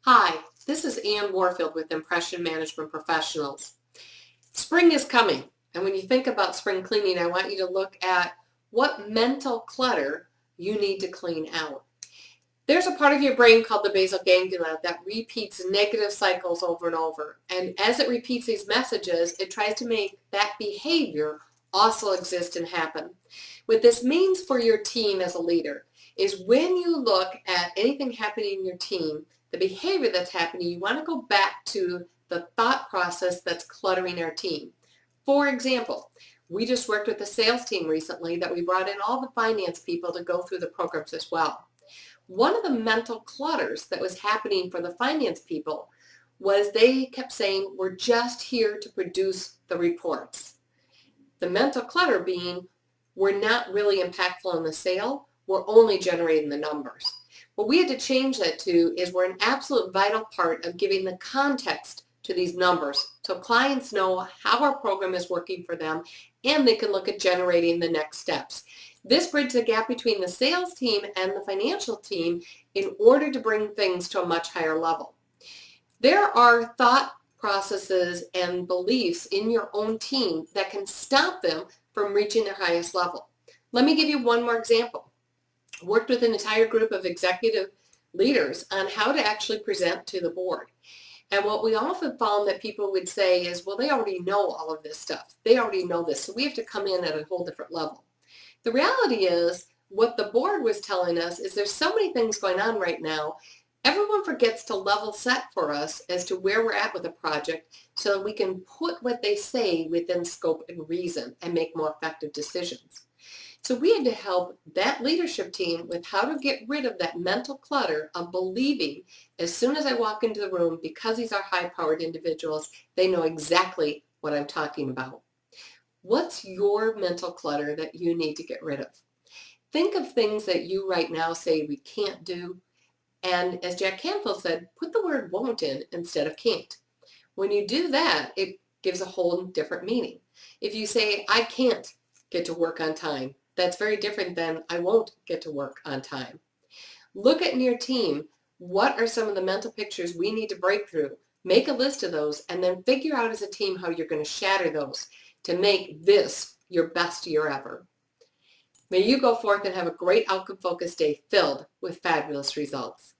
Hi, this is Ann Warfield with Impression Management Professionals. Spring is coming, and when you think about spring cleaning, I want you to look at what mental clutter you need to clean out. There's a part of your brain called the basal ganglia that repeats negative cycles over and over, and as it repeats these messages, it tries to make that behavior also exist and happen. What this means for your team as a leader is when you look at anything happening in your team, the behavior that's happening, you want to go back to the thought process that's cluttering our team. For example, we just worked with the sales team recently that we brought in all the finance people to go through the programs as well. One of the mental clutters that was happening for the finance people was they kept saying, we're just here to produce the reports. The mental clutter being, we're not really impactful in the sale, we're only generating the numbers. What we had to change that to is we're an absolute vital part of giving the context to these numbers so clients know how our program is working for them and they can look at generating the next steps. This bridges the gap between the sales team and the financial team in order to bring things to a much higher level. There are thought processes and beliefs in your own team that can stop them from reaching their highest level. Let me give you one more example. Worked with an entire group of executive leaders on how to actually present to the board. And what we often found that people would say is, well, they already know all of this stuff. They already know this, so we have to come in at a whole different level. The reality is, what the board was telling us is there's so many things going on right now, everyone forgets to level set for us as to where we're at with a project so that we can put what they say within scope and reason and make more effective decisions. So we had to help that leadership team with how to get rid of that mental clutter of believing as soon as I walk into the room, because these are high-powered individuals, they know exactly what I'm talking about. What's your mental clutter that you need to get rid of? Think of things that you right now say we can't do. And as Jack Canfield said, put the word won't in instead of can't. When you do that, it gives a whole different meaning. If you say, I can't get to work on time, that's very different than I won't get to work on time. Look at in your team, what are some of the mental pictures we need to break through? Make a list of those and then figure out as a team how you're going to shatter those to make this your best year ever. May you go forth and have a great outcome-focused day filled with fabulous results.